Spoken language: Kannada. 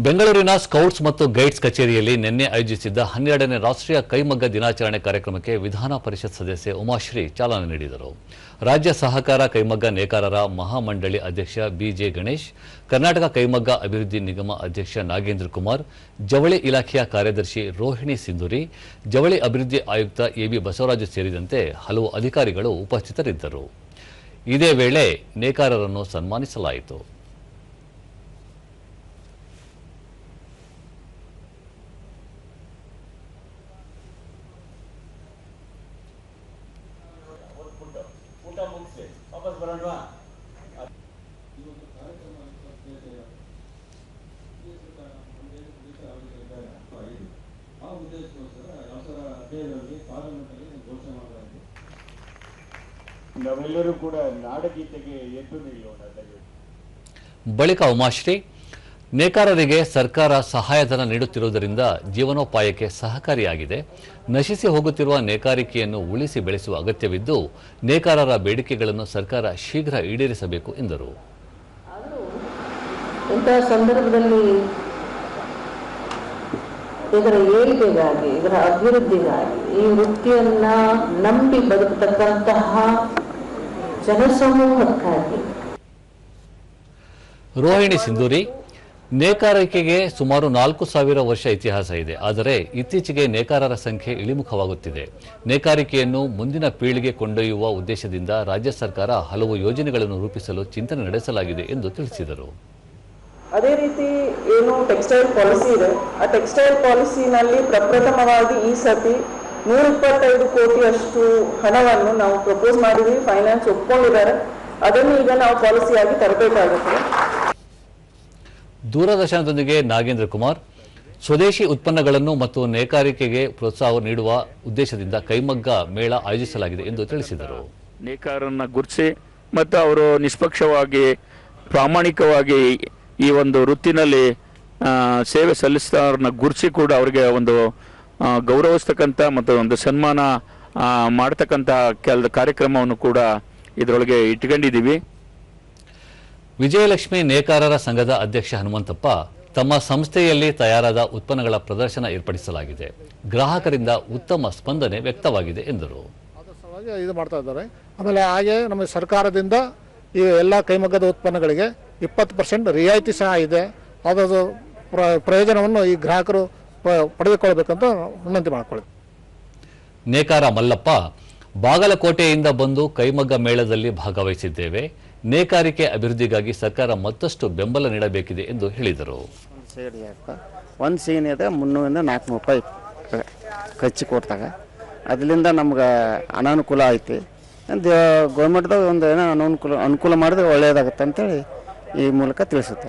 ಬೆಂಗಳೂರಿನ ಸ್ಕೌಟ್ಸ್ ಮತ್ತು ಗೈಡ್ಸ್ ಕಚೇರಿಯಲ್ಲಿ ನಿನ್ನೆ ಆಯೋಜಿಸಿದ್ದ 12ನೇ ರಾಷ್ಟ್ರೀಯ ಕೈಮಗ್ಗ ದಿನಾಚರಣೆ ಕಾರ್ಯಕ್ರಮಕ್ಕೆ ವಿಧಾನ ಪರಿಷತ್ ಸದಸ್ಯೆ ಉಮಾಶ್ರೀ ಚಾಲನೆ ನೀಡಿದರು. ರಾಜ್ಯ ಸಹಕಾರ ಕೈಮಗ್ಗ ನೇಕಾರರ ಮಹಾಮಂಡಳಿ ಅಧ್ಯಕ್ಷ ಬಿಜೆ ಗಣೇಶ್, ಕರ್ನಾಟಕ ಕೈಮಗ್ಗ ಅಭಿವೃದ್ಧಿ ನಿಗಮ ಅಧ್ಯಕ್ಷ ನಾಗೇಂದ್ರ ಕುಮಾರ್, ಜವಳಿ ಇಲಾಖೆಯ ಕಾರ್ಯದರ್ಶಿ ರೋಹಿಣಿ ಸಿಂಧೂರಿ, ಜವಳಿ ಅಭಿವೃದ್ಧಿ ಆಯುಕ್ತ ಎಬಿ ಬಸವರಾಜು ಸೇರಿದಂತೆ ಹಲವು ಅಧಿಕಾರಿಗಳು ಉಪಸ್ಥಿತರಿದ್ದರು. ಇದೇ ವೇಳೆ ನೇಕಾರರನ್ನು ಸನ್ಮಾನಿಸಲಾಯಿತು. ನಾವೆಲ್ಲರೂ ಕೂಡ ನಾಡಗೀತೆಗೆ ಎದ್ದು ನಿಲ್ಲೋಣ. ಬಳಿಕ ಉಮಾಶ್ರೀ, ನೇಕಾರರಿಗೆ ಸರ್ಕಾರ ಸಹಾಯಧನ ನೀಡುತ್ತಿರುವುದರಿಂದ ಜೀವನೋಪಾಯಕ್ಕೆ ಸಹಕಾರಿಯಾಗಿದೆ. ನಶಿಸಿ ಹೋಗುತ್ತಿರುವ ನೇಕಾರಿಕೆಯನ್ನು ಉಳಿಸಿ ಬೆಳೆಸುವ ಅಗತ್ಯವಿದ್ದು, ನೇಕಾರರ ಬೇಡಿಕೆಗಳನ್ನು ಸರ್ಕಾರ ಶೀಘ್ರ ಈಡೇರಿಸಬೇಕು ಎಂದರು. ಇಂತಹ ಸಂದರ್ಭದಲ್ಲಿ ಇದರ ಏಳಿಗೆಗಾಗಿ, ಇದರ ಅಭಿವೃದ್ಧಿಗಾಗಿ, ಈ ವೃತ್ತಿಯನ್ನ ನಂಬಿ ಬದುಕತಕ್ಕಂತಹ ಜನಸಮೂಹಕ್ಕಾಗಿ. ರೋಹಿಣಿ ಸಿಂಧೂರಿ, ನೇಕಾರಿಕೆಗೆ ಸುಮಾರು 4,000 ವರ್ಷ ಇತಿಹಾಸ ಇದೆ. ಆದರೆ ಇತ್ತೀಚೆಗೆ ನೇಕಾರರ ಸಂಖ್ಯೆ ಇಳಿಮುಖವಾಗುತ್ತಿದೆ. ನೇಕಾರಿಕೆಯನ್ನು ಮುಂದಿನ ಪೀಳಿಗೆ ಕೊಂಡೊಯ್ಯುವ ಉದ್ದೇಶದಿಂದ ರಾಜ್ಯ ಸರ್ಕಾರ ಹಲವು ಯೋಜನೆಗಳನ್ನು ರೂಪಿಸಲು ಚಿಂತನೆ ನಡೆಸಲಾಗಿದೆ ಎಂದು ತಿಳಿಸಿದರು. ಅದೇ ರೀತಿ ಏನು ಟೆಕ್ಸ್ಟೈಲ್ ಪಾಲಿಸಿ ಇದೆ, ಆ ಟೆಕ್ಸ್ಟೈಲ್ ಪಾಲಿಸಿನಲ್ಲಿ ಪ್ರಪ್ರಥಮವಾಗಿ ಈ ಸತಿ 125 ಕೋಟಿಯಷ್ಟು ಹಣವನ್ನು ನಾವು ಪ್ರಪೋಸ್ ಮಾಡಿದ್ವಿ. ಫೈನಾನ್ಸ್ ಒಪ್ಕೊಂಡಿದ್ದಾರೆ. ಅದನ್ನು ಈಗ ನಾವು ಪಾಲಿಸಿಯಾಗಿ ತರಬೇಕಾಗುತ್ತದೆ. ದೂರದರ್ಶನದೊಂದಿಗೆ ನಾಗೇಂದ್ರ ಕುಮಾರ್, ಸ್ವದೇಶಿ ಉತ್ಪನ್ನಗಳನ್ನು ಮತ್ತು ನೇಕಾರಿಕೆಗೆ ಪ್ರೋತ್ಸಾಹ ನೀಡುವ ಉದ್ದೇಶದಿಂದ ಕೈಮಗ್ಗ ಮೇಳ ಆಯೋಜಿಸಲಾಗಿದೆ ಎಂದು ತಿಳಿಸಿದರು. ನೇಕಾರರನ್ನ ಗುರುತಿಸಿ ಮತ್ತು ಅವರು ನಿಷ್ಪಕ್ಷವಾಗಿ ಪ್ರಾಮಾಣಿಕವಾಗಿ ಈ ಒಂದು ವೃತ್ತಿನಲ್ಲಿ ಸೇವೆ ಸಲ್ಲಿಸಿದವ್ರನ್ನ ಗುರುತಿಸಿ ಕೂಡ ಅವರಿಗೆ ಒಂದು ಗೌರವಿಸ್ತಕ್ಕಂಥ ಮತ್ತು ಒಂದು ಸನ್ಮಾನ ಮಾಡತಕ್ಕಂಥ ಕಾರ್ಯಕ್ರಮವನ್ನು ಕೂಡ ಇದರೊಳಗೆ ಇಟ್ಕೊಂಡಿದ್ದೀವಿ. ವಿಜಯಲಕ್ಷ್ಮಿ ನೇಕಾರರ ಸಂಘದ ಅಧ್ಯಕ್ಷ ಹನುಮಂತಪ್ಪ, ತಮ್ಮ ಸಂಸ್ಥೆಯಲ್ಲಿ ತಯಾರಾದ ಉತ್ಪನ್ನಗಳ ಪ್ರದರ್ಶನ ಏರ್ಪಡಿಸಲಾಗಿದೆ. ಗ್ರಾಹಕರಿಂದ ಉತ್ತಮ ಸ್ಪಂದನೆ ವ್ಯಕ್ತವಾಗಿದೆ ಎಂದರು. ಇದು ಮಾಡ್ತಾ ಇದ್ದಾರೆ. ಆಮೇಲೆ ಹಾಗೆ ನಮ್ಮ ಸರ್ಕಾರದಿಂದ ಈ ಎಲ್ಲ ಕೈಮಗ್ಗದ ಉತ್ಪನ್ನಗಳಿಗೆ 20% ರಿಯಾಯಿತಿ ಸಹ ಇದೆ. ಅದರ ಪ್ರಯೋಜನವನ್ನು ಈ ಗ್ರಾಹಕರು ಪಡೆದುಕೊಳ್ಳಬೇಕಂತ ವಿನಂತಿ ಮಾಡಿಕೊಳ್ಳಿ. ನೇಕಾರ ಮಲ್ಲಪ್ಪ, ಬಾಗಲಕೋಟೆಯಿಂದ ಬಂದು ಕೈಮಗ್ಗ ಮೇಳದಲ್ಲಿ ಭಾಗವಹಿಸಿದ್ದೇವೆ. ನೇಕಾರಿಕೆ ಅಭಿವೃದ್ಧಿಗಾಗಿ ಸರ್ಕಾರ ಮತ್ತಷ್ಟು ಬೆಂಬಲ ನೀಡಬೇಕಿದೆ ಎಂದು ಹೇಳಿದರು. ಒಂದು ಸೀನ್ ಇದೆ 300-400 ರೂಪಾಯಿ ಖರ್ಚು ಕೊಡ್ತಾಗ, ಅದರಿಂದ ನಮ್ಗೆ ಅನಾನುಕೂಲ ಐತಿ. ಗೌರ್ಮೆಂಟ್ದಾಗ ಒಂದು ಏನೋ ಅನುಕೂಲ ಮಾಡಿದ್ರೆ ಒಳ್ಳೆಯದಾಗುತ್ತೆ ಅಂತೇಳಿ ಈ ಮೂಲಕ ತಿಳಿಸುತ್ತೆ.